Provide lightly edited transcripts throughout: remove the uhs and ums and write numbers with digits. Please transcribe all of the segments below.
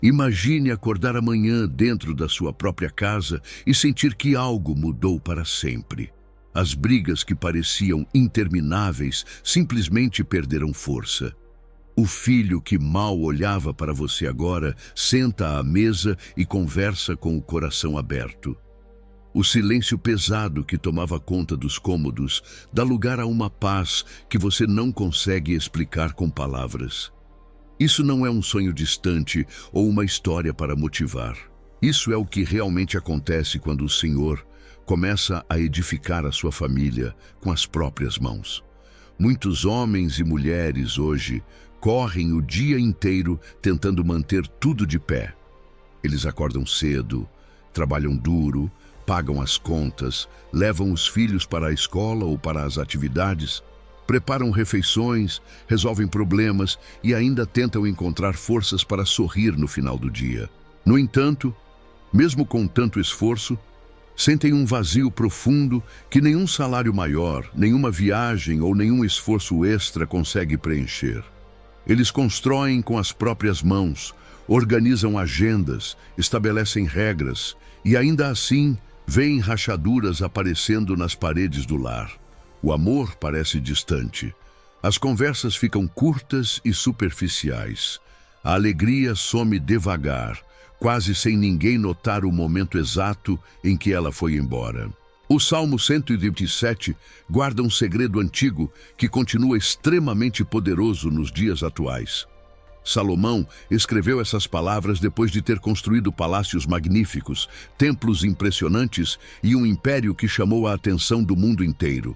Imagine acordar amanhã dentro da sua própria casa e sentir que algo mudou para sempre. As brigas que pareciam intermináveis simplesmente perderam força. O filho que mal olhava para você agora senta à mesa e conversa com o coração aberto. O silêncio pesado que tomava conta dos cômodos dá lugar a uma paz que você não consegue explicar com palavras. Isso não é um sonho distante ou uma história para motivar. Isso é o que realmente acontece quando o Senhor começa a edificar a sua família com as próprias mãos. Muitos homens e mulheres hoje correm o dia inteiro tentando manter tudo de pé. Eles acordam cedo, trabalham duro, pagam as contas, levam os filhos para a escola ou para as atividades, preparam refeições, resolvem problemas e ainda tentam encontrar forças para sorrir no final do dia. No entanto, mesmo com tanto esforço, sentem um vazio profundo que nenhum salário maior, nenhuma viagem ou nenhum esforço extra consegue preencher. Eles constroem com as próprias mãos, organizam agendas, estabelecem regras e ainda assim veem rachaduras aparecendo nas paredes do lar. O amor parece distante. As conversas ficam curtas e superficiais. A alegria some devagar, quase sem ninguém notar o momento exato em que ela foi embora. O Salmo 127 guarda um segredo antigo que continua extremamente poderoso nos dias atuais. Salomão escreveu essas palavras depois de ter construído palácios magníficos, templos impressionantes e um império que chamou a atenção do mundo inteiro.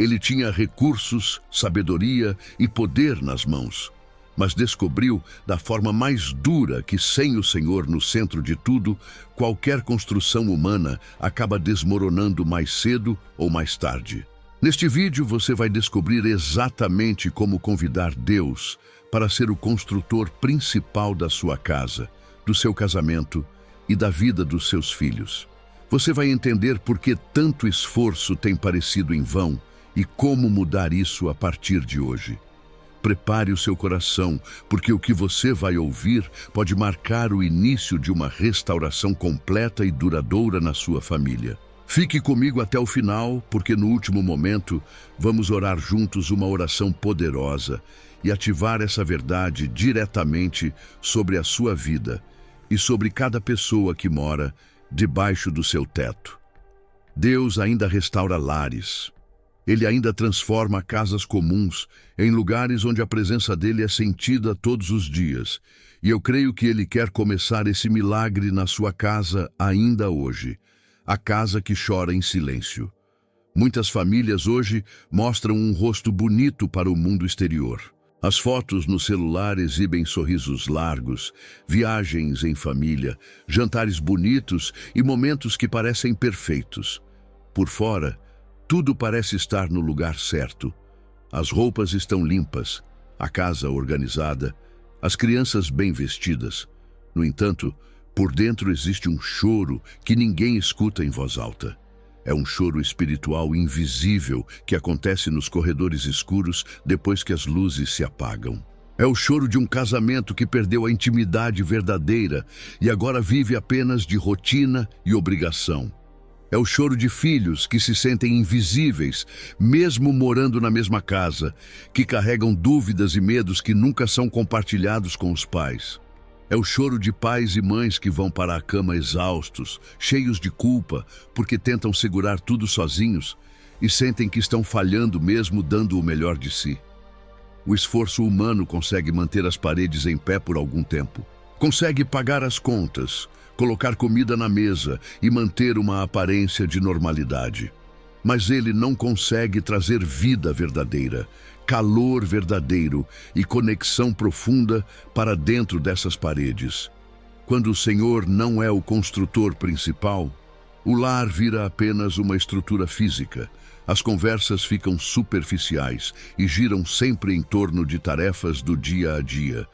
Ele tinha recursos, sabedoria e poder nas mãos, mas descobriu da forma mais dura que, sem o Senhor no centro de tudo, qualquer construção humana acaba desmoronando mais cedo ou mais tarde. Neste vídeo você vai descobrir exatamente como convidar Deus para ser o construtor principal da sua casa, do seu casamento e da vida dos seus filhos. Você vai entender por que tanto esforço tem parecido em vão e como mudar isso a partir de hoje. Prepare o seu coração, porque o que você vai ouvir pode marcar o início de uma restauração completa e duradoura na sua família. Fique comigo até o final, porque no último momento vamos orar juntos uma oração poderosa e ativar essa verdade diretamente sobre a sua vida e sobre cada pessoa que mora debaixo do seu teto. Deus ainda restaura lares. Ele ainda transforma casas comuns em lugares onde a presença dele é sentida todos os dias. E eu creio que ele quer começar esse milagre na sua casa ainda hoje. A casa que chora em silêncio. Muitas famílias hoje mostram um rosto bonito para o mundo exterior. As fotos no celular exibem sorrisos largos, viagens em família, jantares bonitos e momentos que parecem perfeitos. Por fora, tudo parece estar no lugar certo. As roupas estão limpas, a casa organizada, as crianças bem vestidas. No entanto, por dentro existe um choro que ninguém escuta em voz alta. É um choro espiritual invisível que acontece nos corredores escuros depois que as luzes se apagam. É o choro de um casamento que perdeu a intimidade verdadeira e agora vive apenas de rotina e obrigação. É o choro de filhos que se sentem invisíveis, mesmo morando na mesma casa, que carregam dúvidas e medos que nunca são compartilhados com os pais. É o choro de pais e mães que vão para a cama exaustos, cheios de culpa, porque tentam segurar tudo sozinhos e sentem que estão falhando mesmo dando o melhor de si. O esforço humano consegue manter as paredes em pé por algum tempo. Consegue pagar as contas, colocar comida na mesa e manter uma aparência de normalidade. Mas ele não consegue trazer vida verdadeira, calor verdadeiro e conexão profunda para dentro dessas paredes. Quando o Senhor não é o construtor principal, o lar vira apenas uma estrutura física. As conversas ficam superficiais e giram sempre em torno de tarefas do dia a dia.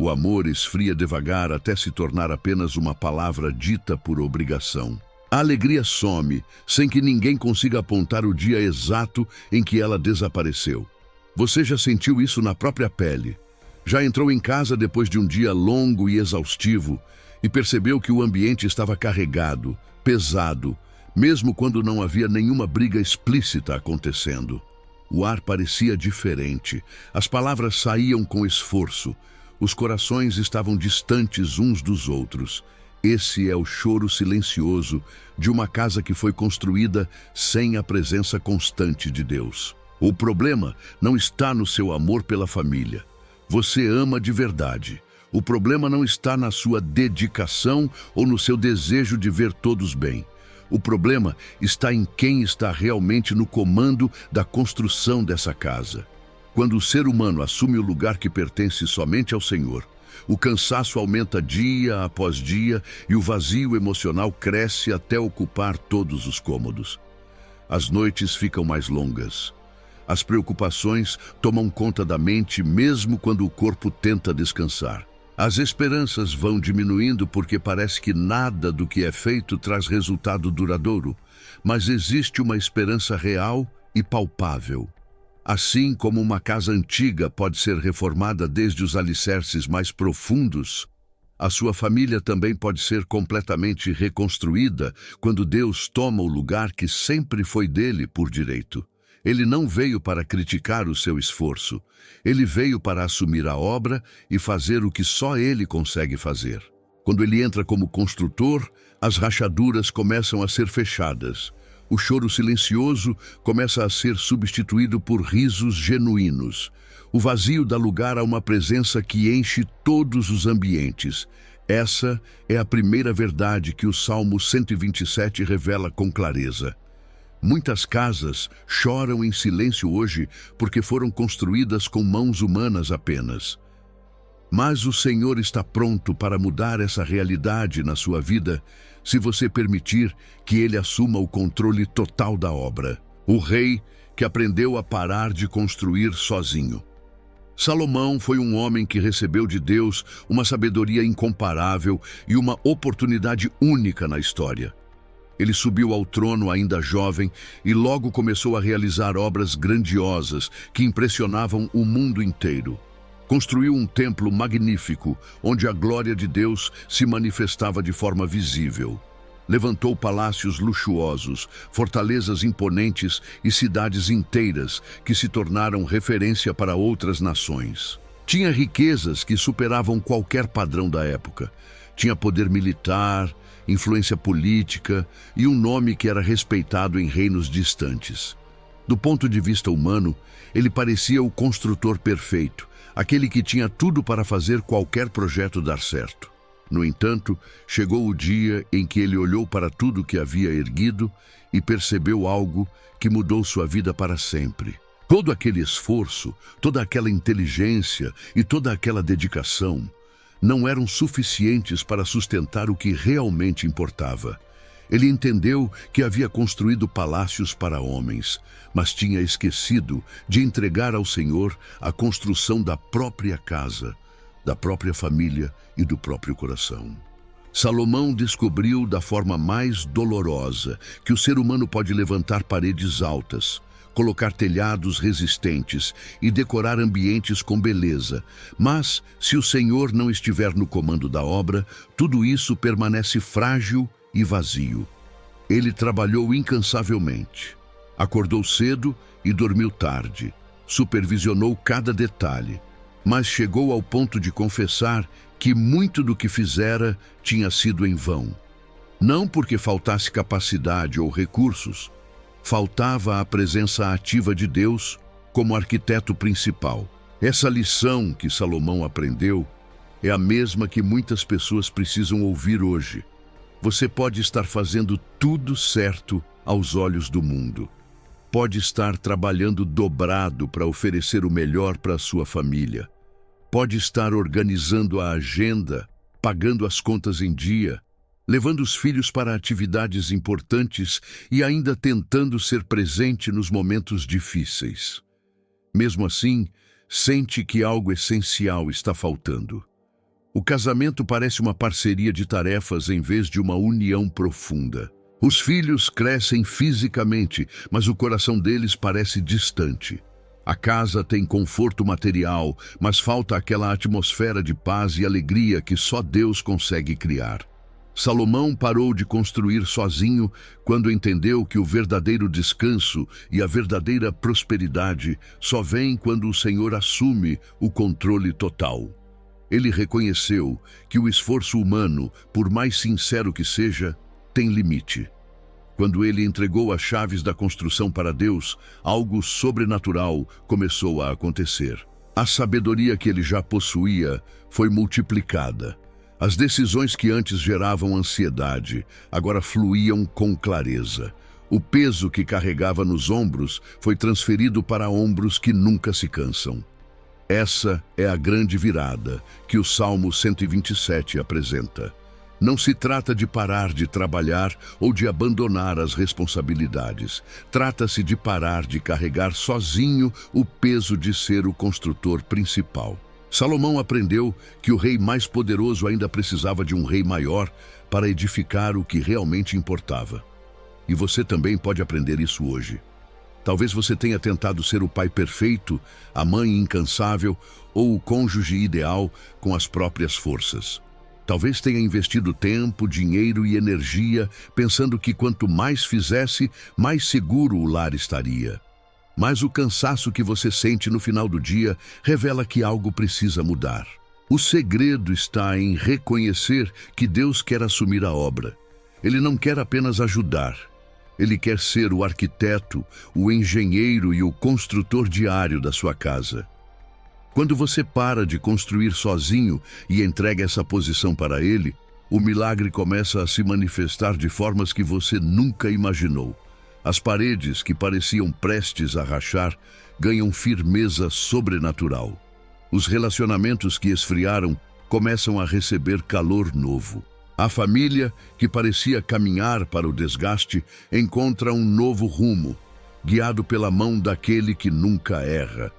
O amor esfria devagar até se tornar apenas uma palavra dita por obrigação. A alegria some, sem que ninguém consiga apontar o dia exato em que ela desapareceu. Você já sentiu isso na própria pele. Já entrou em casa depois de um dia longo e exaustivo e percebeu que o ambiente estava carregado, pesado, mesmo quando não havia nenhuma briga explícita acontecendo. O ar parecia diferente, as palavras saíam com esforço, os corações estavam distantes uns dos outros. Esse é o choro silencioso de uma casa que foi construída sem a presença constante de Deus. O problema não está no seu amor pela família. Você ama de verdade. O problema não está na sua dedicação ou no seu desejo de ver todos bem. O problema está em quem está realmente no comando da construção dessa casa. Quando o ser humano assume o lugar que pertence somente ao Senhor, o cansaço aumenta dia após dia e o vazio emocional cresce até ocupar todos os cômodos. As noites ficam mais longas. As preocupações tomam conta da mente mesmo quando o corpo tenta descansar. As esperanças vão diminuindo porque parece que nada do que é feito traz resultado duradouro, mas existe uma esperança real e palpável. Assim como uma casa antiga pode ser reformada desde os alicerces mais profundos, a sua família também pode ser completamente reconstruída quando Deus toma o lugar que sempre foi dele por direito. Ele não veio para criticar o seu esforço. Ele veio para assumir a obra e fazer o que só ele consegue fazer. Quando ele entra como construtor, as rachaduras começam a ser fechadas. O choro silencioso começa a ser substituído por risos genuínos. O vazio dá lugar a uma presença que enche todos os ambientes. Essa é a primeira verdade que o Salmo 127 revela com clareza. Muitas casas choram em silêncio hoje porque foram construídas com mãos humanas apenas. Mas o Senhor está pronto para mudar essa realidade na sua vida se você permitir que Ele assuma o controle total da obra. O rei que aprendeu a parar de construir sozinho. Salomão foi um homem que recebeu de Deus uma sabedoria incomparável e uma oportunidade única na história. Ele subiu ao trono ainda jovem e logo começou a realizar obras grandiosas que impressionavam o mundo inteiro. Construiu um templo magnífico, onde a glória de Deus se manifestava de forma visível. Levantou palácios luxuosos, fortalezas imponentes e cidades inteiras que se tornaram referência para outras nações. Tinha riquezas que superavam qualquer padrão da época. Tinha poder militar, influência política e um nome que era respeitado em reinos distantes. Do ponto de vista humano, ele parecia o construtor perfeito, aquele que tinha tudo para fazer qualquer projeto dar certo. No entanto, chegou o dia em que ele olhou para tudo que havia erguido e percebeu algo que mudou sua vida para sempre. Todo aquele esforço, toda aquela inteligência e toda aquela dedicação não eram suficientes para sustentar o que realmente importava. Ele entendeu que havia construído palácios para homens, mas tinha esquecido de entregar ao Senhor a construção da própria casa, da própria família e do próprio coração. Salomão descobriu da forma mais dolorosa que o ser humano pode levantar paredes altas, colocar telhados resistentes e decorar ambientes com beleza. Mas, se o Senhor não estiver no comando da obra, tudo isso permanece frágil e vazio. Ele trabalhou incansavelmente. Acordou cedo e dormiu tarde. Supervisionou cada detalhe. Mas chegou ao ponto de confessar que muito do que fizera tinha sido em vão. Não porque faltasse capacidade ou recursos, faltava a presença ativa de Deus como arquiteto principal. Essa lição que Salomão aprendeu é a mesma que muitas pessoas precisam ouvir hoje. Você pode estar fazendo tudo certo aos olhos do mundo. Pode estar trabalhando dobrado para oferecer o melhor para a sua família. Pode estar organizando a agenda, pagando as contas em dia, levando os filhos para atividades importantes e ainda tentando ser presente nos momentos difíceis. Mesmo assim, sente que algo essencial está faltando. O casamento parece uma parceria de tarefas em vez de uma união profunda. Os filhos crescem fisicamente, mas o coração deles parece distante. A casa tem conforto material, mas falta aquela atmosfera de paz e alegria que só Deus consegue criar. Salomão parou de construir sozinho quando entendeu que o verdadeiro descanso e a verdadeira prosperidade só vêm quando o Senhor assume o controle total. Ele reconheceu que o esforço humano, por mais sincero que seja, tem limite. Quando ele entregou as chaves da construção para Deus, algo sobrenatural começou a acontecer. A sabedoria que ele já possuía foi multiplicada. As decisões que antes geravam ansiedade, agora fluíam com clareza. O peso que carregava nos ombros foi transferido para ombros que nunca se cansam. Essa é a grande virada que o Salmo 127 apresenta. Não se trata de parar de trabalhar ou de abandonar as responsabilidades. Trata-se de parar de carregar sozinho o peso de ser o construtor principal. Salomão aprendeu que o rei mais poderoso ainda precisava de um rei maior para edificar o que realmente importava. E você também pode aprender isso hoje. Talvez você tenha tentado ser o pai perfeito, a mãe incansável ou o cônjuge ideal com as próprias forças. Talvez tenha investido tempo, dinheiro e energia pensando que quanto mais fizesse, mais seguro o lar estaria. Mas o cansaço que você sente no final do dia revela que algo precisa mudar. O segredo está em reconhecer que Deus quer assumir a obra. Ele não quer apenas ajudar. Ele quer ser o arquiteto, o engenheiro e o construtor diário da sua casa. Quando você para de construir sozinho e entrega essa posição para Ele, o milagre começa a se manifestar de formas que você nunca imaginou. As paredes que pareciam prestes a rachar ganham firmeza sobrenatural. Os relacionamentos que esfriaram começam a receber calor novo. A família, que parecia caminhar para o desgaste, encontra um novo rumo, guiado pela mão daquele que nunca erra.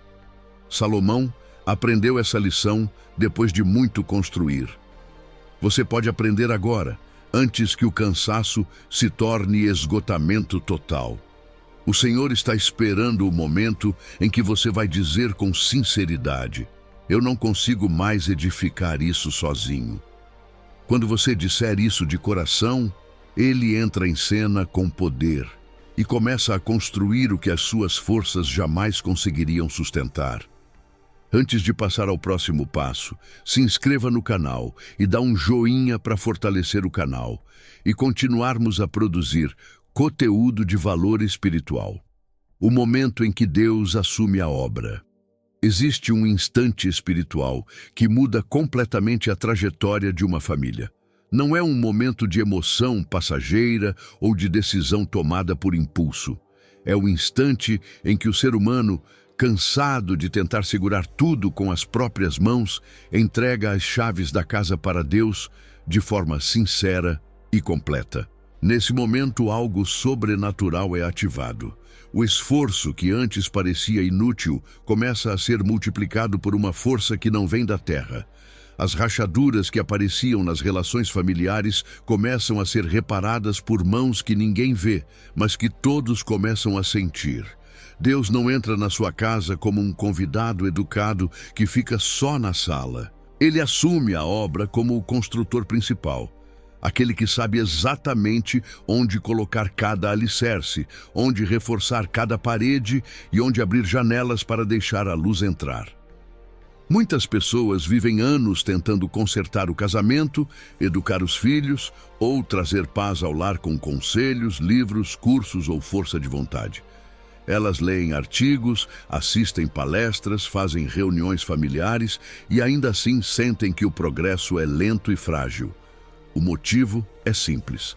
Salomão aprendeu essa lição depois de muito construir. Você pode aprender agora, antes que o cansaço se torne esgotamento total. O Senhor está esperando o momento em que você vai dizer com sinceridade: eu não consigo mais edificar isso sozinho. Quando você disser isso de coração, Ele entra em cena com poder e começa a construir o que as suas forças jamais conseguiriam sustentar. Antes de passar ao próximo passo, se inscreva no canal e dá um joinha para fortalecer o canal e continuarmos a produzir conteúdo de valor espiritual. O momento em que Deus assume a obra. Existe um instante espiritual que muda completamente a trajetória de uma família. Não é um momento de emoção passageira ou de decisão tomada por impulso. É o instante em que o ser humano, cansado de tentar segurar tudo com as próprias mãos, entrega as chaves da casa para Deus de forma sincera e completa. Nesse momento, algo sobrenatural é ativado. O esforço que antes parecia inútil começa a ser multiplicado por uma força que não vem da terra. As rachaduras que apareciam nas relações familiares começam a ser reparadas por mãos que ninguém vê, mas que todos começam a sentir. Deus não entra na sua casa como um convidado educado que fica só na sala. Ele assume a obra como o construtor principal. Aquele que sabe exatamente onde colocar cada alicerce, onde reforçar cada parede e onde abrir janelas para deixar a luz entrar. Muitas pessoas vivem anos tentando consertar o casamento, educar os filhos ou trazer paz ao lar com conselhos, livros, cursos ou força de vontade. Elas leem artigos, assistem palestras, fazem reuniões familiares e ainda assim sentem que o progresso é lento e frágil. O motivo é simples.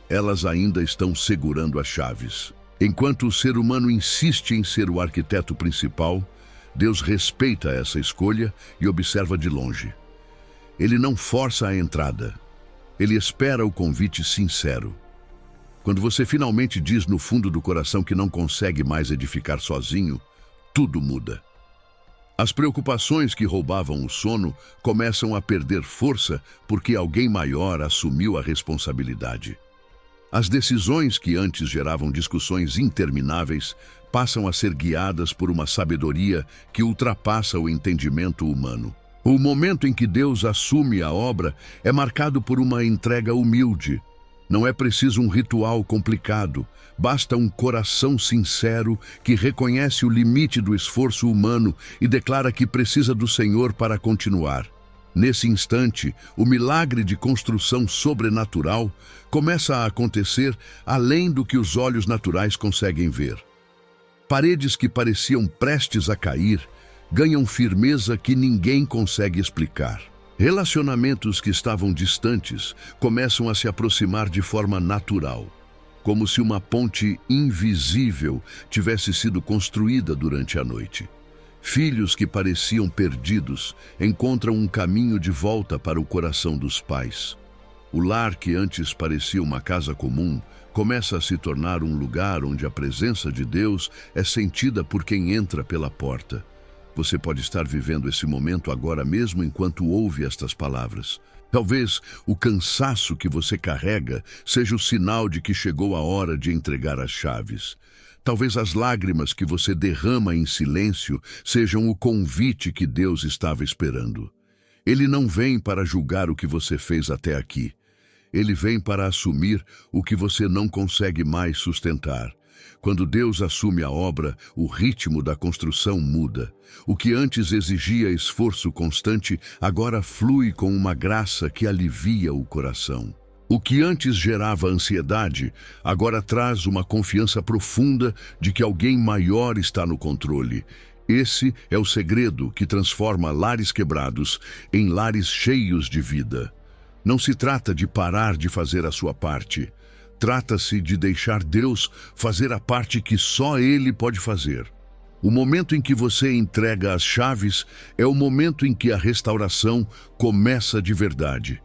Elas ainda estão segurando as chaves. Enquanto o ser humano insiste em ser o arquiteto principal, Deus respeita essa escolha e observa de longe. Ele não força a entrada. Ele espera o convite sincero. Quando você finalmente diz no fundo do coração que não consegue mais edificar sozinho, tudo muda. As preocupações que roubavam o sono começam a perder força porque alguém maior assumiu a responsabilidade. As decisões que antes geravam discussões intermináveis passam a ser guiadas por uma sabedoria que ultrapassa o entendimento humano. O momento em que Deus assume a obra é marcado por uma entrega humilde. Não é preciso um ritual complicado, basta um coração sincero que reconhece o limite do esforço humano e declara que precisa do Senhor para continuar. Nesse instante, o milagre de construção sobrenatural começa a acontecer além do que os olhos naturais conseguem ver. Paredes que pareciam prestes a cair ganham firmeza que ninguém consegue explicar. Relacionamentos que estavam distantes começam a se aproximar de forma natural, como se uma ponte invisível tivesse sido construída durante a noite. Filhos que pareciam perdidos encontram um caminho de volta para o coração dos pais. O lar que antes parecia uma casa comum começa a se tornar um lugar onde a presença de Deus é sentida por quem entra pela porta. Você pode estar vivendo esse momento agora mesmo enquanto ouve estas palavras. Talvez o cansaço que você carrega seja o sinal de que chegou a hora de entregar as chaves. Talvez as lágrimas que você derrama em silêncio sejam o convite que Deus estava esperando. Ele não vem para julgar o que você fez até aqui. Ele vem para assumir o que você não consegue mais sustentar. Quando Deus assume a obra, o ritmo da construção muda. O que antes exigia esforço constante, agora flui com uma graça que alivia o coração. O que antes gerava ansiedade, agora traz uma confiança profunda de que alguém maior está no controle. Esse é o segredo que transforma lares quebrados em lares cheios de vida. Não se trata de parar de fazer a sua parte. Trata-se de deixar Deus fazer a parte que só Ele pode fazer. O momento em que você entrega as chaves é o momento em que a restauração começa de verdade.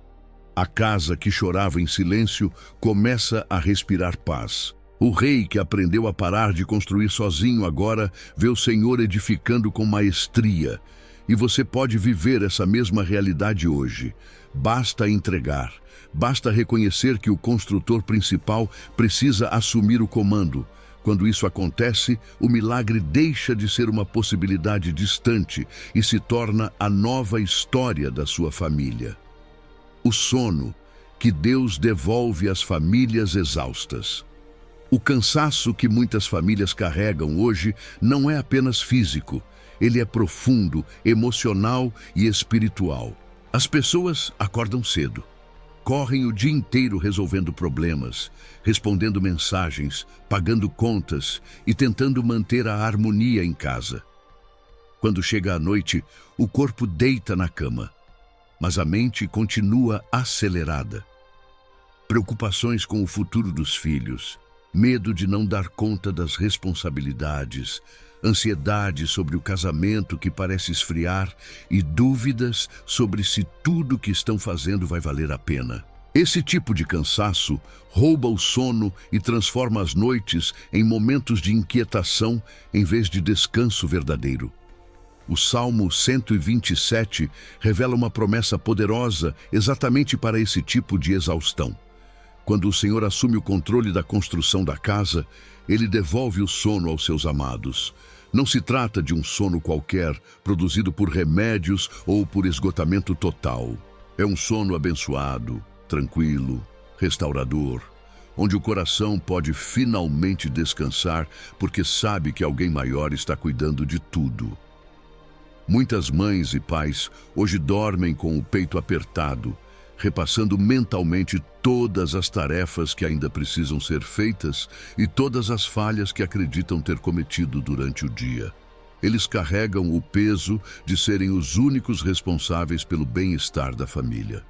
A casa que chorava em silêncio começa a respirar paz. O rei que aprendeu a parar de construir sozinho agora vê o Senhor edificando com maestria. E você pode viver essa mesma realidade hoje. Basta entregar. Basta reconhecer que o construtor principal precisa assumir o comando. Quando isso acontece, o milagre deixa de ser uma possibilidade distante e se torna a nova história da sua família. O sono que Deus devolve às famílias exaustas. O cansaço que muitas famílias carregam hoje não é apenas físico, ele é profundo, emocional e espiritual. As pessoas acordam cedo. Correm o dia inteiro resolvendo problemas, respondendo mensagens, pagando contas e tentando manter a harmonia em casa. Quando chega a noite, o corpo deita na cama, mas a mente continua acelerada. Preocupações com o futuro dos filhos, medo de não dar conta das responsabilidades, ansiedade sobre o casamento que parece esfriar e dúvidas sobre se tudo que estão fazendo vai valer a pena. Esse tipo de cansaço rouba o sono e transforma as noites em momentos de inquietação em vez de descanso verdadeiro. O Salmo 127 revela uma promessa poderosa exatamente para esse tipo de exaustão. Quando o Senhor assume o controle da construção da casa, Ele devolve o sono aos seus amados. Não se trata de um sono qualquer, produzido por remédios ou por esgotamento total. É um sono abençoado, tranquilo, restaurador, onde o coração pode finalmente descansar porque sabe que alguém maior está cuidando de tudo. Muitas mães e pais hoje dormem com o peito apertado, repassando mentalmente todas as tarefas que ainda precisam ser feitas e todas as falhas que acreditam ter cometido durante o dia. Eles carregam o peso de serem os únicos responsáveis pelo bem-estar da família.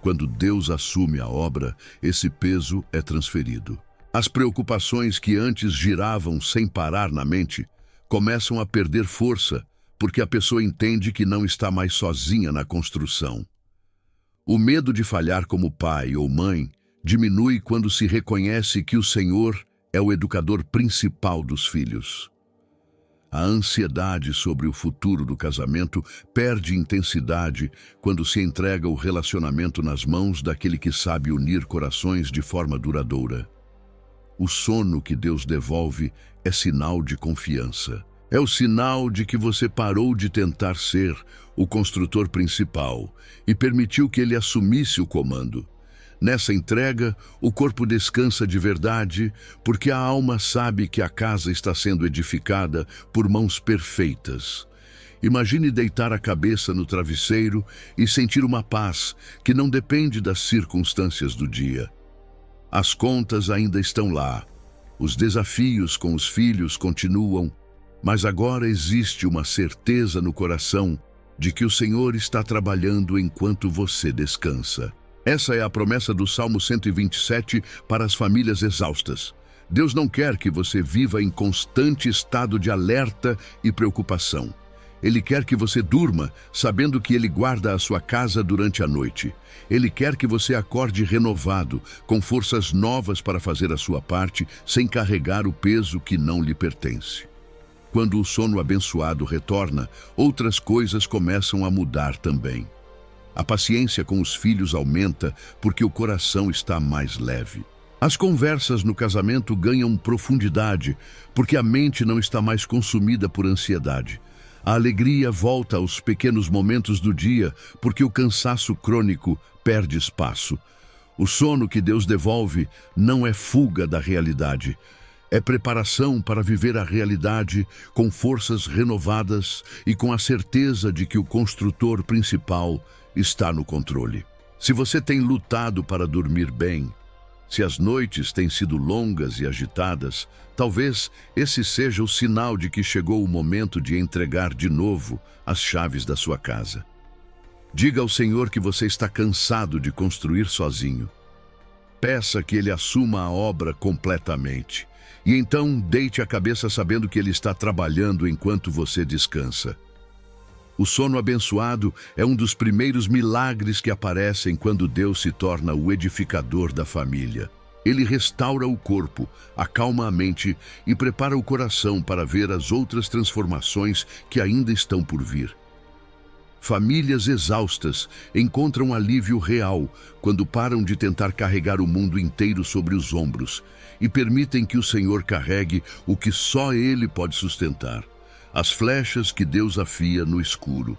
Quando Deus assume a obra, esse peso é transferido. As preocupações que antes giravam sem parar na mente começam a perder força, porque a pessoa entende que não está mais sozinha na construção. O medo de falhar como pai ou mãe diminui quando se reconhece que o Senhor é o educador principal dos filhos. A ansiedade sobre o futuro do casamento perde intensidade quando se entrega o relacionamento nas mãos daquele que sabe unir corações de forma duradoura. O sono que Deus devolve é sinal de confiança. É o sinal de que você parou de tentar ser o construtor principal e permitiu que ele assumisse o comando. Nessa entrega, o corpo descansa de verdade, porque a alma sabe que a casa está sendo edificada por mãos perfeitas. Imagine deitar a cabeça no travesseiro e sentir uma paz que não depende das circunstâncias do dia. As contas ainda estão lá, os desafios com os filhos continuam, mas agora existe uma certeza no coração de que o Senhor está trabalhando enquanto você descansa. Essa é a promessa do Salmo 127 para as famílias exaustas. Deus não quer que você viva em constante estado de alerta e preocupação. Ele quer que você durma, sabendo que Ele guarda a sua casa durante a noite. Ele quer que você acorde renovado, com forças novas para fazer a sua parte, sem carregar o peso que não lhe pertence. Quando o sono abençoado retorna, outras coisas começam a mudar também. A paciência com os filhos aumenta porque o coração está mais leve. As conversas no casamento ganham profundidade porque a mente não está mais consumida por ansiedade. A alegria volta aos pequenos momentos do dia porque o cansaço crônico perde espaço. O sono que Deus devolve não é fuga da realidade. É preparação para viver a realidade com forças renovadas e com a certeza de que o construtor principal está no controle. Se você tem lutado para dormir bem, se as noites têm sido longas e agitadas, talvez esse seja o sinal de que chegou o momento de entregar de novo as chaves da sua casa. Diga ao Senhor que você está cansado de construir sozinho. Peça que Ele assuma a obra completamente. E então deite a cabeça sabendo que Ele está trabalhando enquanto você descansa. O sono abençoado é um dos primeiros milagres que aparecem quando Deus se torna o edificador da família. Ele restaura o corpo, acalma a mente e prepara o coração para ver as outras transformações que ainda estão por vir. Famílias exaustas encontram alívio real quando param de tentar carregar o mundo inteiro sobre os ombros e permitem que o Senhor carregue o que só Ele pode sustentar. As flechas que Deus afia no escuro.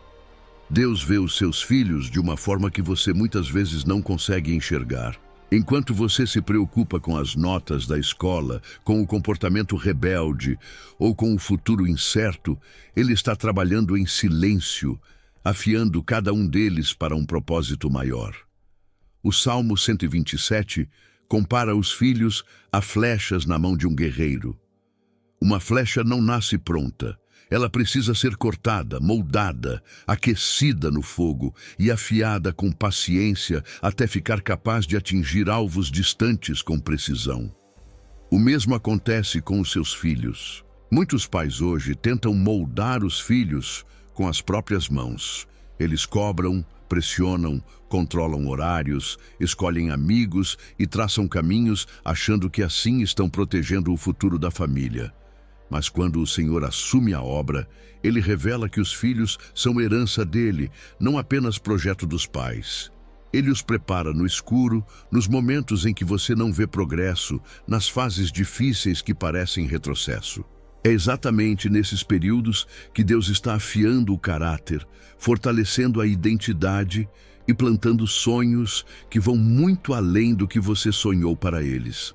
Deus vê os seus filhos de uma forma que você muitas vezes não consegue enxergar. Enquanto você se preocupa com as notas da escola, com o comportamento rebelde ou com o futuro incerto, Ele está trabalhando em silêncio, afiando cada um deles para um propósito maior. O Salmo 127 compara os filhos a flechas na mão de um guerreiro. Uma flecha não nasce pronta. Ela precisa ser cortada, moldada, aquecida no fogo e afiada com paciência até ficar capaz de atingir alvos distantes com precisão. O mesmo acontece com os seus filhos. Muitos pais hoje tentam moldar os filhos com as próprias mãos. Eles cobram, pressionam, controlam horários, escolhem amigos e traçam caminhos achando que assim estão protegendo o futuro da família. Mas quando o Senhor assume a obra, Ele revela que os filhos são herança dele, não apenas projeto dos pais. Ele os prepara no escuro, nos momentos em que você não vê progresso, nas fases difíceis que parecem retrocesso. É exatamente nesses períodos que Deus está afiando o caráter, fortalecendo a identidade e plantando sonhos que vão muito além do que você sonhou para eles.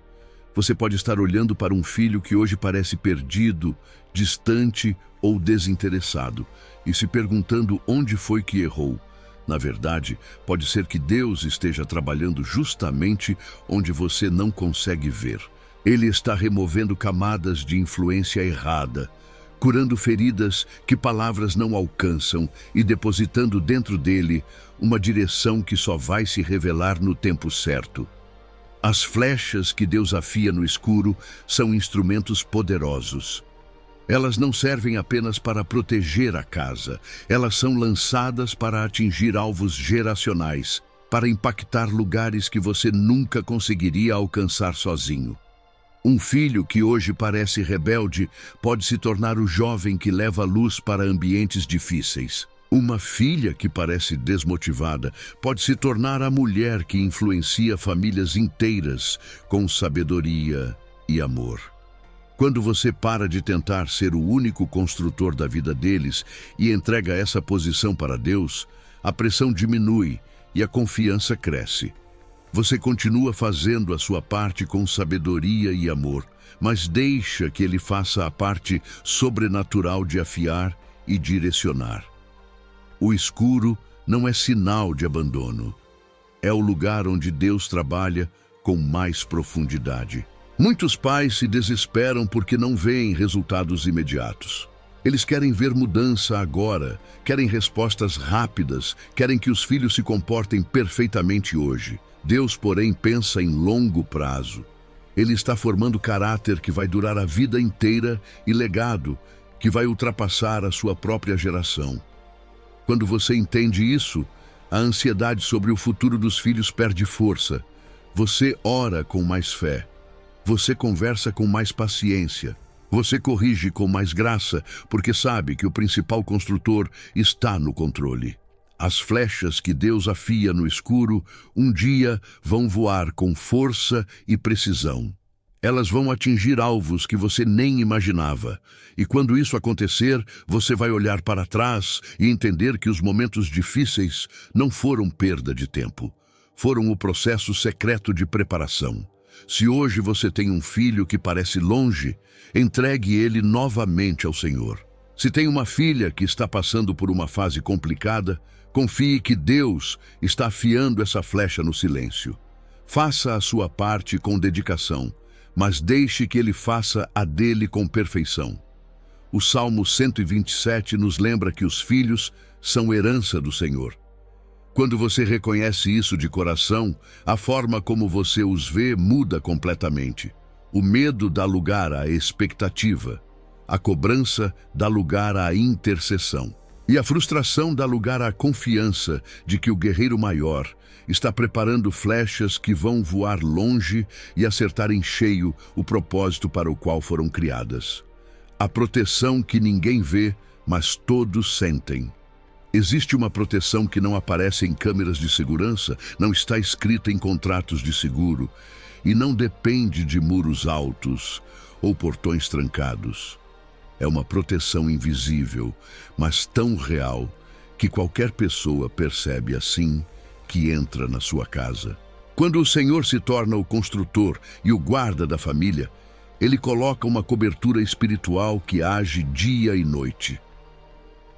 Você pode estar olhando para um filho que hoje parece perdido, distante ou desinteressado e se perguntando onde foi que errou. Na verdade, pode ser que Deus esteja trabalhando justamente onde você não consegue ver. Ele está removendo camadas de influência errada, curando feridas que palavras não alcançam e depositando dentro dele uma direção que só vai se revelar no tempo certo. As flechas que Deus afia no escuro são instrumentos poderosos. Elas não servem apenas para proteger a casa, elas são lançadas para atingir alvos geracionais, para impactar lugares que você nunca conseguiria alcançar sozinho. Um filho que hoje parece rebelde pode se tornar o jovem que leva a luz para ambientes difíceis. Uma filha que parece desmotivada pode se tornar a mulher que influencia famílias inteiras com sabedoria e amor. Quando você para de tentar ser o único construtor da vida deles e entrega essa posição para Deus, a pressão diminui e a confiança cresce. Você continua fazendo a sua parte com sabedoria e amor, mas deixa que Ele faça a parte sobrenatural de afiar e direcionar. O escuro não é sinal de abandono. É o lugar onde Deus trabalha com mais profundidade. Muitos pais se desesperam porque não veem resultados imediatos. Eles querem ver mudança agora, querem respostas rápidas, querem que os filhos se comportem perfeitamente hoje. Deus, porém, pensa em longo prazo. Ele está formando caráter que vai durar a vida inteira e legado que vai ultrapassar a sua própria geração. Quando você entende isso, a ansiedade sobre o futuro dos filhos perde força. Você ora com mais fé. Você conversa com mais paciência. Você corrige com mais graça, porque sabe que o principal construtor está no controle. As flechas que Deus afia no escuro, um dia vão voar com força e precisão. Elas vão atingir alvos que você nem imaginava. E quando isso acontecer, você vai olhar para trás e entender que os momentos difíceis não foram perda de tempo. Foram o processo secreto de preparação. Se hoje você tem um filho que parece longe, entregue ele novamente ao Senhor. Se tem uma filha que está passando por uma fase complicada, confie que Deus está afiando essa flecha no silêncio. Faça a sua parte com dedicação, mas deixe que Ele faça a dele com perfeição. O Salmo 127 nos lembra que os filhos são herança do Senhor. Quando você reconhece isso de coração, a forma como você os vê muda completamente. O medo dá lugar à expectativa. A cobrança dá lugar à intercessão. E a frustração dá lugar à confiança de que o guerreiro maior está preparando flechas que vão voar longe e acertar em cheio o propósito para o qual foram criadas. A proteção que ninguém vê, mas todos sentem. Existe uma proteção que não aparece em câmeras de segurança, não está escrita em contratos de seguro e não depende de muros altos ou portões trancados. É uma proteção invisível, mas tão real que qualquer pessoa percebe assim que entra na sua casa. Quando o Senhor se torna o construtor e o guarda da família, Ele coloca uma cobertura espiritual que age dia e noite.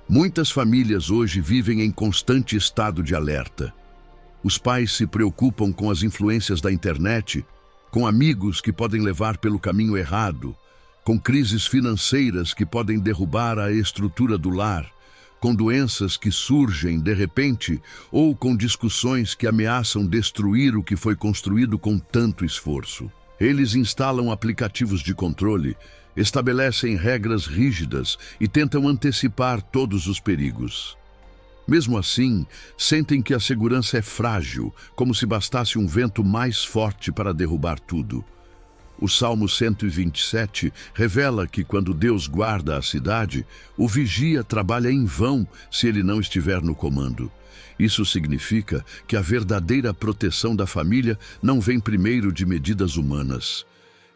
Muitas famílias hoje vivem em constante estado de alerta. Os pais se preocupam com as influências da internet, com amigos que podem levar pelo caminho errado, com crises financeiras que podem derrubar a estrutura do lar, com doenças que surgem de repente ou com discussões que ameaçam destruir o que foi construído com tanto esforço. Eles instalam aplicativos de controle, estabelecem regras rígidas e tentam antecipar todos os perigos. Mesmo assim, sentem que a segurança é frágil, como se bastasse um vento mais forte para derrubar tudo. O Salmo 127 revela que quando Deus guarda a cidade, o vigia trabalha em vão se ele não estiver no comando. Isso significa que a verdadeira proteção da família não vem primeiro de medidas humanas.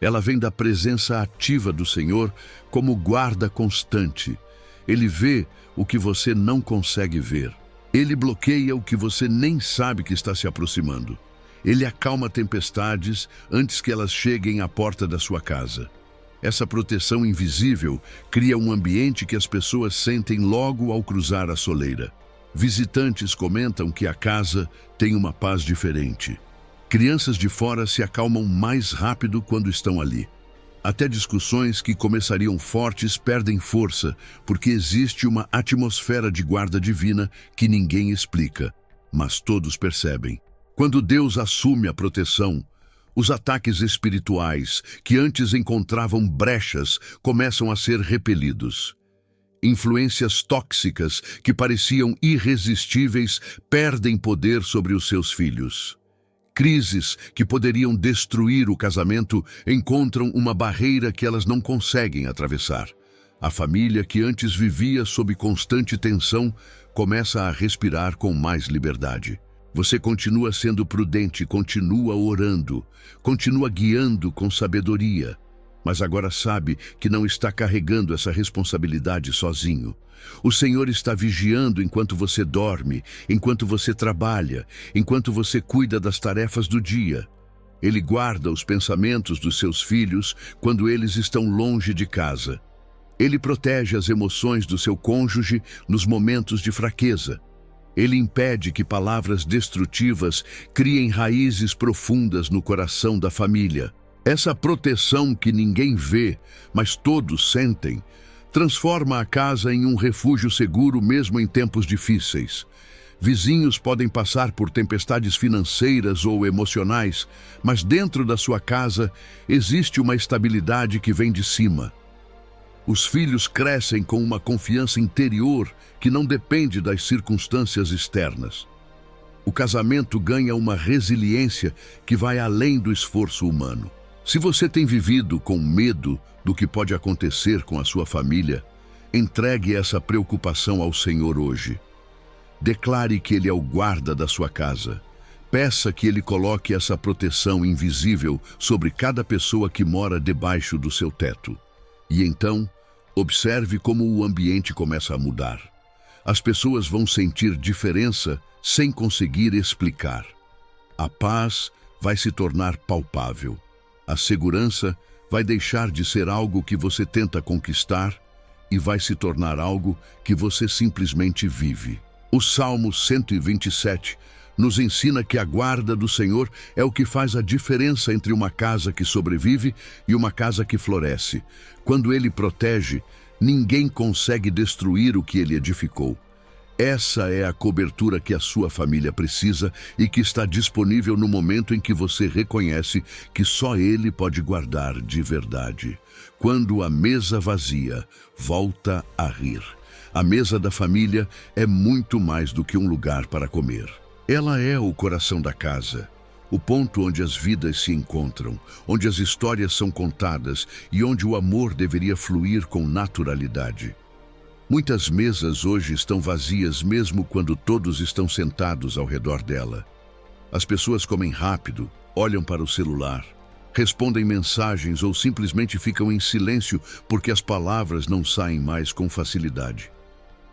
Ela vem da presença ativa do Senhor como guarda constante. Ele vê o que você não consegue ver. Ele bloqueia o que você nem sabe que está se aproximando. Ele acalma tempestades antes que elas cheguem à porta da sua casa. Essa proteção invisível cria um ambiente que as pessoas sentem logo ao cruzar a soleira. Visitantes comentam que a casa tem uma paz diferente. Crianças de fora se acalmam mais rápido quando estão ali. Até discussões que começariam fortes perdem força, porque existe uma atmosfera de guarda divina que ninguém explica, mas todos percebem. Quando Deus assume a proteção, os ataques espirituais, que antes encontravam brechas, começam a ser repelidos. Influências tóxicas que pareciam irresistíveis perdem poder sobre os seus filhos. Crises que poderiam destruir o casamento encontram uma barreira que elas não conseguem atravessar. A família que antes vivia sob constante tensão começa a respirar com mais liberdade. Você continua sendo prudente, continua orando, continua guiando com sabedoria. mas agora sabe que não está carregando essa responsabilidade sozinho. O Senhor está vigiando enquanto você dorme, enquanto você trabalha, enquanto você cuida das tarefas do dia. Ele guarda os pensamentos dos seus filhos quando eles estão longe de casa. Ele protege as emoções do seu cônjuge nos momentos de fraqueza. Ele impede que palavras destrutivas criem raízes profundas no coração da família. Essa proteção que ninguém vê, mas todos sentem, transforma a casa em um refúgio seguro mesmo em tempos difíceis. Vizinhos podem passar por tempestades financeiras ou emocionais, mas dentro da sua casa existe uma estabilidade que vem de cima. Os filhos crescem com uma confiança interior que não depende das circunstâncias externas. O casamento ganha uma resiliência que vai além do esforço humano. Se você tem vivido com medo do que pode acontecer com a sua família, entregue essa preocupação ao Senhor hoje. Declare que Ele é o guarda da sua casa. Peça que Ele coloque essa proteção invisível sobre cada pessoa que mora debaixo do seu teto. E então, observe como o ambiente começa a mudar. As pessoas vão sentir diferença sem conseguir explicar. A paz vai se tornar palpável. A segurança vai deixar de ser algo que você tenta conquistar e vai se tornar algo que você simplesmente vive. O Salmo 127 nos ensina que a guarda do Senhor é o que faz a diferença entre uma casa que sobrevive e uma casa que floresce. Quando Ele protege, ninguém consegue destruir o que Ele edificou. Essa é a cobertura que a sua família precisa e que está disponível no momento em que você reconhece que só Ele pode guardar de verdade. Quando a mesa vazia volta a rir. A mesa da família é muito mais do que um lugar para comer. Ela é o coração da casa, o ponto onde as vidas se encontram, onde as histórias são contadas e onde o amor deveria fluir com naturalidade. Muitas mesas hoje estão vazias mesmo quando todos estão sentados ao redor dela. As pessoas comem rápido, olham para o celular, respondem mensagens ou simplesmente ficam em silêncio porque as palavras não saem mais com facilidade.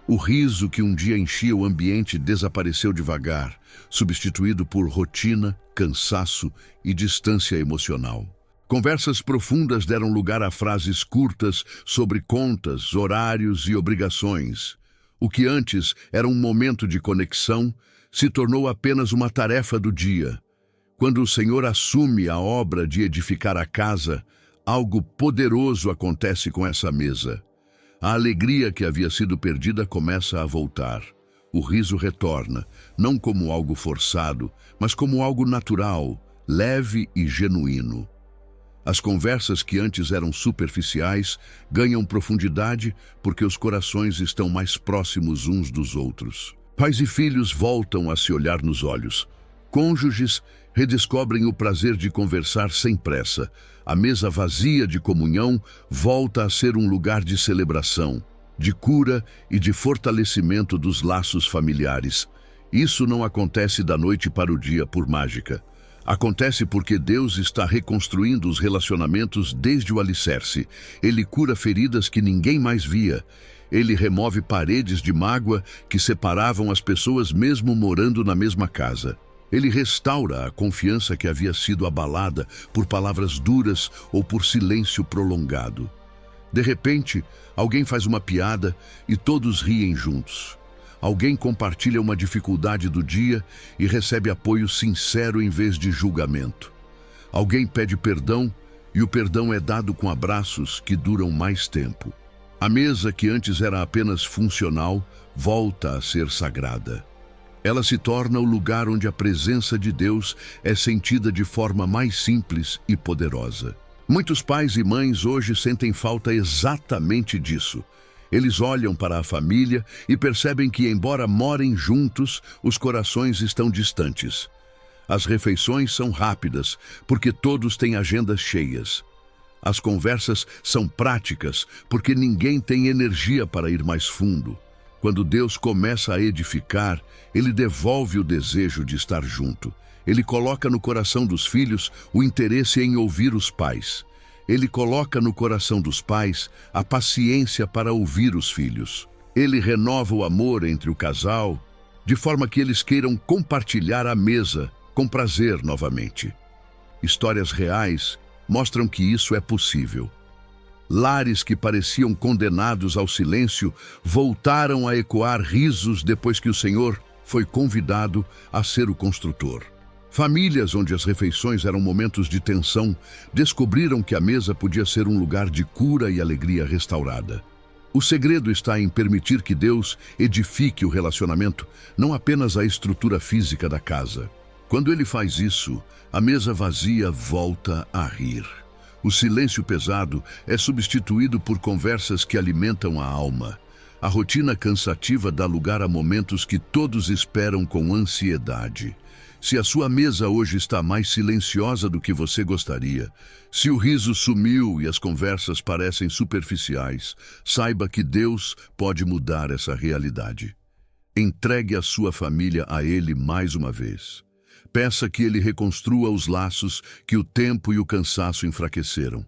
O riso que um dia enchia o ambiente desapareceu devagar, substituído por rotina, cansaço e distância emocional. Conversas profundas deram lugar a frases curtas sobre contas, horários e obrigações. O que antes era um momento de conexão se tornou apenas uma tarefa do dia. Quando o Senhor assume a obra de edificar a casa, algo poderoso acontece com essa mesa. A alegria que havia sido perdida começa a voltar. O riso retorna, não como algo forçado, mas como algo natural, leve e genuíno. As conversas que antes eram superficiais ganham profundidade porque os corações estão mais próximos uns dos outros. Pais e filhos voltam a se olhar nos olhos. Cônjuges redescobrem o prazer de conversar sem pressa. A mesa vazia de comunhão volta a ser um lugar de celebração, de cura e de fortalecimento dos laços familiares. Isso não acontece da noite para o dia por mágica. Acontece porque Deus está reconstruindo os relacionamentos desde o alicerce. Ele cura feridas que ninguém mais via. Ele remove paredes de mágoa que separavam as pessoas mesmo morando na mesma casa. Ele restaura a confiança que havia sido abalada por palavras duras ou por silêncio prolongado. De repente, alguém faz uma piada e todos riem juntos. Alguém compartilha uma dificuldade do dia e recebe apoio sincero em vez de julgamento. Alguém pede perdão e o perdão é dado com abraços que duram mais tempo. A mesa que antes era apenas funcional volta a ser sagrada. Ela se torna o lugar onde a presença de Deus é sentida de forma mais simples e poderosa. Muitos pais e mães hoje sentem falta exatamente disso. Eles olham para a família e percebem que, embora morem juntos, os corações estão distantes. As refeições são rápidas, porque todos têm agendas cheias. As conversas são práticas, porque ninguém tem energia para ir mais fundo. Quando Deus começa a edificar, Ele devolve o desejo de estar junto. Ele coloca no coração dos filhos o interesse em ouvir os pais. Ele coloca no coração dos pais a paciência para ouvir os filhos. Ele renova o amor entre o casal, de forma que eles queiram compartilhar a mesa com prazer novamente. Histórias reais mostram que isso é possível. Lares que pareciam condenados ao silêncio voltaram a ecoar risos depois que o Senhor foi convidado a ser o construtor. Famílias onde as refeições eram momentos de tensão descobriram que a mesa podia ser um lugar de cura e alegria restaurada. O segredo está em permitir que Deus edifique o relacionamento, não apenas a estrutura física da casa. Quando Ele faz isso, a mesa vazia volta a rir. O silêncio pesado é substituído por conversas que alimentam a alma. A rotina cansativa dá lugar a momentos que todos esperam com ansiedade. Se a sua mesa hoje está mais silenciosa do que você gostaria, se o riso sumiu e as conversas parecem superficiais, saiba que Deus pode mudar essa realidade. Entregue a sua família a Ele mais uma vez. Peça que Ele reconstrua os laços que o tempo e o cansaço enfraqueceram.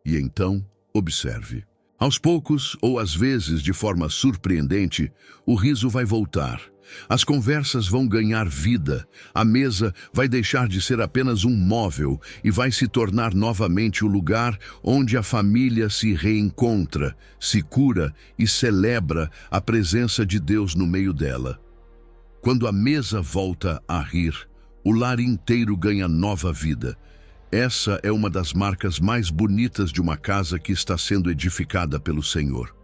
E então, observe. Aos poucos, ou às vezes de forma surpreendente, o riso vai voltar. As conversas vão ganhar vida, a mesa vai deixar de ser apenas um móvel e vai se tornar novamente o lugar onde a família se reencontra, se cura e celebra a presença de Deus no meio dela. Quando a mesa volta a rir, o lar inteiro ganha nova vida. Essa é uma das marcas mais bonitas de uma casa que está sendo edificada pelo Senhor.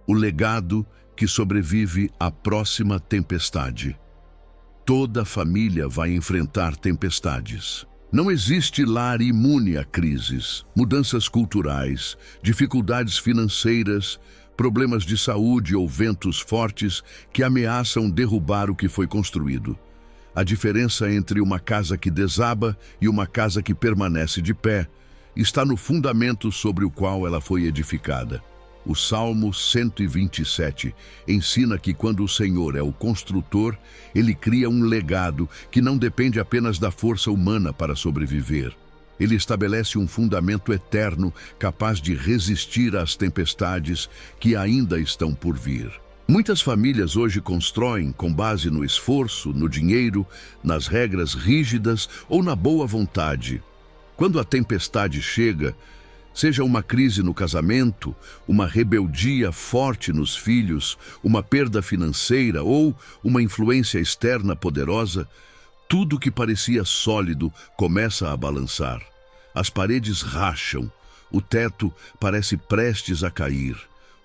O legado que sobrevive à próxima tempestade. Toda família vai enfrentar tempestades. Não existe lar imune a crises, mudanças culturais, dificuldades financeiras, problemas de saúde ou ventos fortes que ameaçam derrubar o que foi construído. A diferença entre uma casa que desaba e uma casa que permanece de pé está no fundamento sobre o qual ela foi edificada. O Salmo 127 ensina que quando o Senhor é o construtor, Ele cria um legado que não depende apenas da força humana para sobreviver. Ele estabelece um fundamento eterno capaz de resistir às tempestades que ainda estão por vir. Muitas famílias hoje constroem com base no esforço, no dinheiro, nas regras rígidas ou na boa vontade. Quando a tempestade chega, seja uma crise no casamento, uma rebeldia forte nos filhos, uma perda financeira ou uma influência externa poderosa, tudo que parecia sólido começa a balançar. As paredes racham, o teto parece prestes a cair.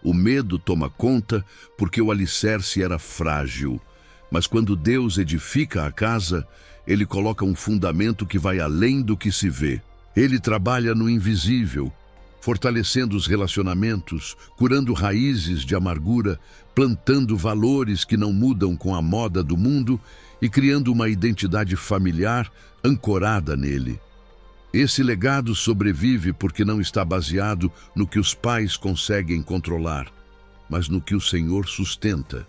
O medo toma conta porque o alicerce era frágil. Mas quando Deus edifica a casa, Ele coloca um fundamento que vai além do que se vê. Ele trabalha no invisível, fortalecendo os relacionamentos, curando raízes de amargura, plantando valores que não mudam com a moda do mundo e criando uma identidade familiar ancorada nele. Esse legado sobrevive porque não está baseado no que os pais conseguem controlar, mas no que o Senhor sustenta.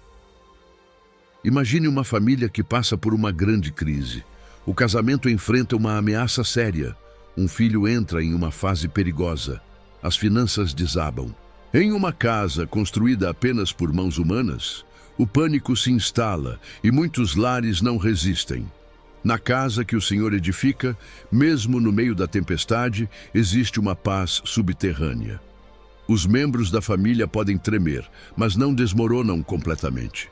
Imagine uma família que passa por uma grande crise. O casamento enfrenta uma ameaça séria. Um filho entra em uma fase perigosa. As finanças desabam. Em uma casa construída apenas por mãos humanas, o pânico se instala e muitos lares não resistem. Na casa que o Senhor edifica, mesmo no meio da tempestade, existe uma paz subterrânea. Os membros da família podem tremer, mas não desmoronam completamente.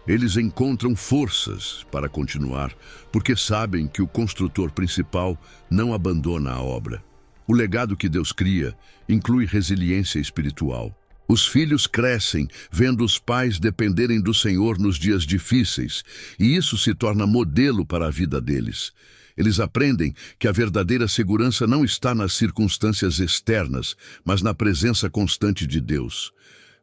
Eles encontram forças para continuar, porque sabem que o construtor principal não abandona a obra. O legado que Deus cria inclui resiliência espiritual. Os filhos crescem vendo os pais dependerem do Senhor nos dias difíceis, e isso se torna modelo para a vida deles. Eles aprendem que a verdadeira segurança não está nas circunstâncias externas, mas na presença constante de Deus.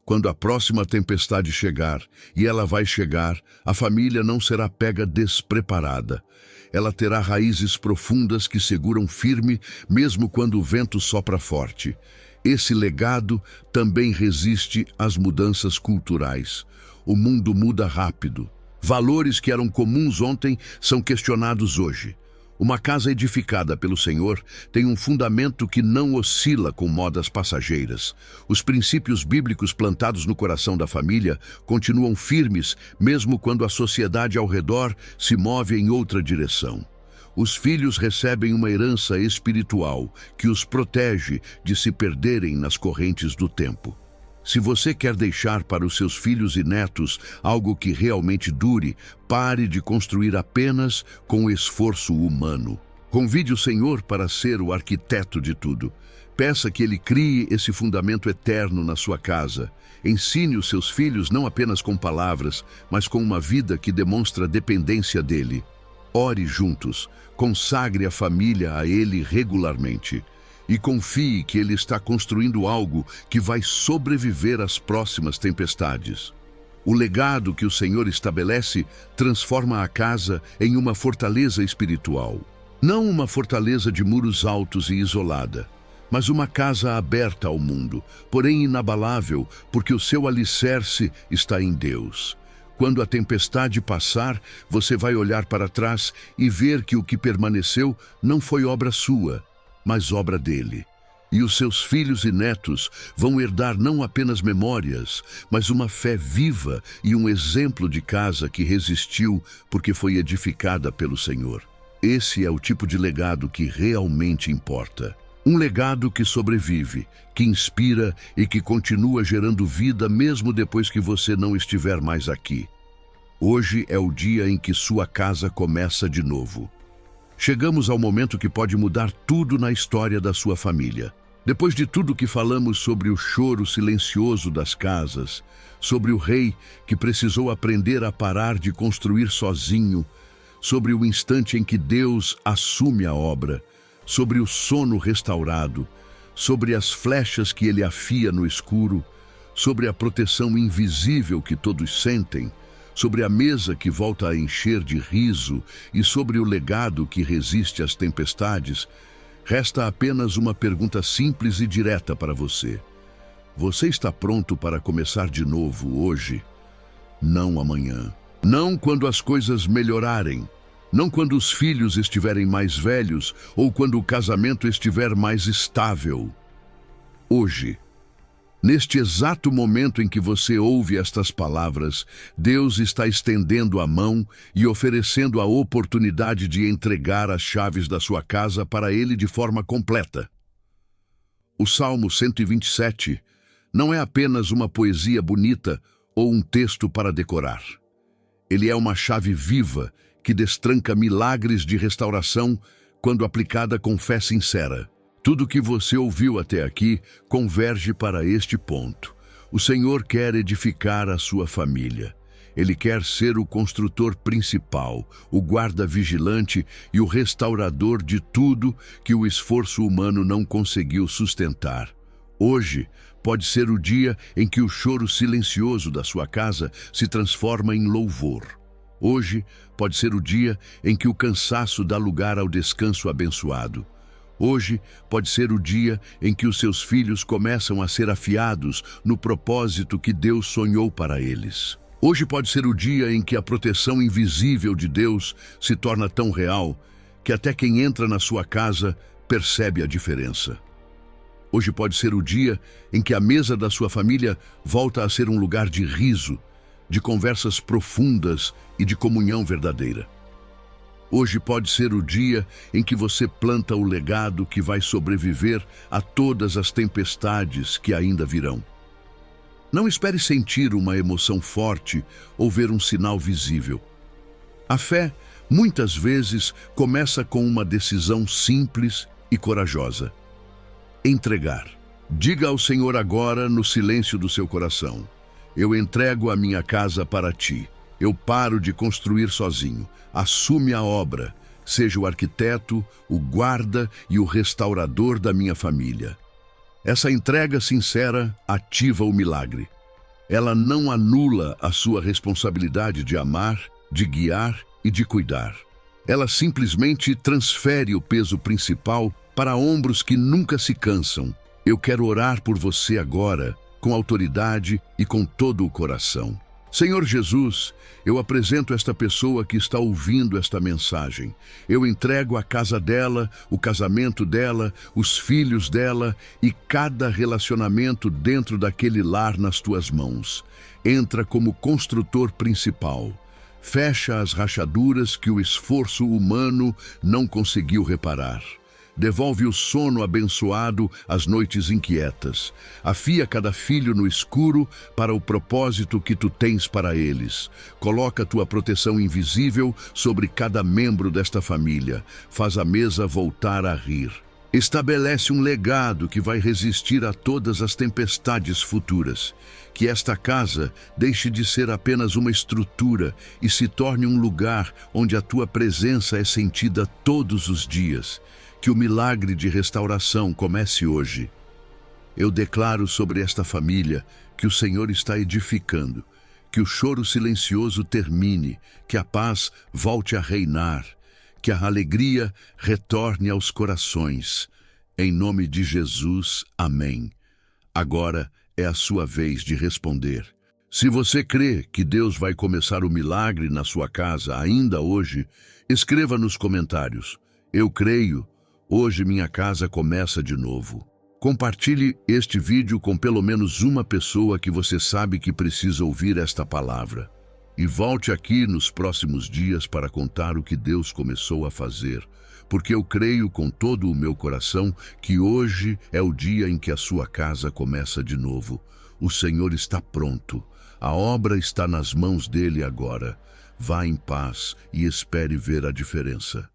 Quando a próxima tempestade chegar, e ela vai chegar, a família não será pega despreparada. Ela terá raízes profundas que seguram firme, mesmo quando o vento sopra forte. Esse legado também resiste às mudanças culturais. O mundo muda rápido. Valores que eram comuns ontem são questionados hoje. Uma casa edificada pelo Senhor tem um fundamento que não oscila com modas passageiras. Os princípios bíblicos plantados no coração da família continuam firmes, mesmo quando a sociedade ao redor se move em outra direção. Os filhos recebem uma herança espiritual que os protege de se perderem nas correntes do tempo. Se você quer deixar para os seus filhos e netos algo que realmente dure, pare de construir apenas com esforço humano. Convide o Senhor para ser o arquiteto de tudo. Peça que Ele crie esse fundamento eterno na sua casa. Ensine os seus filhos não apenas com palavras, mas com uma vida que demonstra dependência dEle. Ore juntos, consagre a família a Ele regularmente. E confie que Ele está construindo algo que vai sobreviver às próximas tempestades. O legado que o Senhor estabelece transforma a casa em uma fortaleza espiritual. Não uma fortaleza de muros altos e isolada, mas uma casa aberta ao mundo, porém inabalável, porque o seu alicerce está em Deus. Quando a tempestade passar, você vai olhar para trás e ver que o que permaneceu não foi obra sua, mas obra dele. E os seus filhos e netos vão herdar não apenas memórias, mas uma fé viva e um exemplo de casa que resistiu porque foi edificada pelo Senhor. Esse é o tipo de legado que realmente importa. Um legado que sobrevive, que inspira e que continua gerando vida mesmo depois que você não estiver mais aqui. Hoje é o dia em que sua casa começa de novo. Chegamos ao momento que pode mudar tudo na história da sua família. Depois de tudo que falamos sobre o choro silencioso das casas, sobre o rei que precisou aprender a parar de construir sozinho, sobre o instante em que Deus assume a obra, sobre o sono restaurado, sobre as flechas que Ele afia no escuro, sobre a proteção invisível que todos sentem, sobre a mesa que volta a encher de riso e sobre o legado que resiste às tempestades, resta apenas uma pergunta simples e direta para você. Você está pronto para começar de novo hoje? Não amanhã. Não quando as coisas melhorarem. Não quando os filhos estiverem mais velhos ou quando o casamento estiver mais estável. Hoje. Neste exato momento em que você ouve estas palavras, Deus está estendendo a mão e oferecendo a oportunidade de entregar as chaves da sua casa para Ele de forma completa. O Salmo 127 não é apenas uma poesia bonita ou um texto para decorar. Ele é uma chave viva que destranca milagres de restauração quando aplicada com fé sincera. Tudo que você ouviu até aqui converge para este ponto. O Senhor quer edificar a sua família. Ele quer ser o construtor principal, o guarda vigilante e o restaurador de tudo que o esforço humano não conseguiu sustentar. Hoje pode ser o dia em que o choro silencioso da sua casa se transforma em louvor. Hoje pode ser o dia em que o cansaço dá lugar ao descanso abençoado. Hoje pode ser o dia em que os seus filhos começam a ser afiados no propósito que Deus sonhou para eles. Hoje pode ser o dia em que a proteção invisível de Deus se torna tão real que até quem entra na sua casa percebe a diferença. Hoje pode ser o dia em que a mesa da sua família volta a ser um lugar de riso, de conversas profundas e de comunhão verdadeira. Hoje pode ser o dia em que você planta o legado que vai sobreviver a todas as tempestades que ainda virão. Não espere sentir uma emoção forte ou ver um sinal visível. A fé, muitas vezes, começa com uma decisão simples e corajosa. Entregar. Diga ao Senhor agora, no silêncio do seu coração: eu entrego a minha casa para ti. Eu paro de construir sozinho. Assume a obra. Seja o arquiteto, o guarda e o restaurador da minha família. Essa entrega sincera ativa o milagre. Ela não anula a sua responsabilidade de amar, de guiar e de cuidar. Ela simplesmente transfere o peso principal para ombros que nunca se cansam. Eu quero orar por você agora, com autoridade e com todo o coração. Senhor Jesus, eu apresento esta pessoa que está ouvindo esta mensagem. Eu entrego a casa dela, o casamento dela, os filhos dela e cada relacionamento dentro daquele lar nas tuas mãos. Entra como construtor principal. Fecha as rachaduras que o esforço humano não conseguiu reparar. Devolve o sono abençoado às noites inquietas. Afia cada filho no escuro para o propósito que tu tens para eles. Coloca tua proteção invisível sobre cada membro desta família. Faz a mesa voltar a rir. Estabelece um legado que vai resistir a todas as tempestades futuras. Que esta casa deixe de ser apenas uma estrutura e se torne um lugar onde a tua presença é sentida todos os dias. Que o milagre de restauração comece hoje. Eu declaro sobre esta família que o Senhor está edificando, que o choro silencioso termine, que a paz volte a reinar, que a alegria retorne aos corações. Em nome de Jesus, amém. Agora é a sua vez de responder. Se você crê que Deus vai começar o milagre na sua casa ainda hoje, escreva nos comentários: eu creio. Hoje minha casa começa de novo. Compartilhe este vídeo com pelo menos uma pessoa que você sabe que precisa ouvir esta palavra. E volte aqui nos próximos dias para contar o que Deus começou a fazer, porque eu creio com todo o meu coração que hoje é o dia em que a sua casa começa de novo. O Senhor está pronto. A obra está nas mãos dele agora. Vá em paz e espere ver a diferença.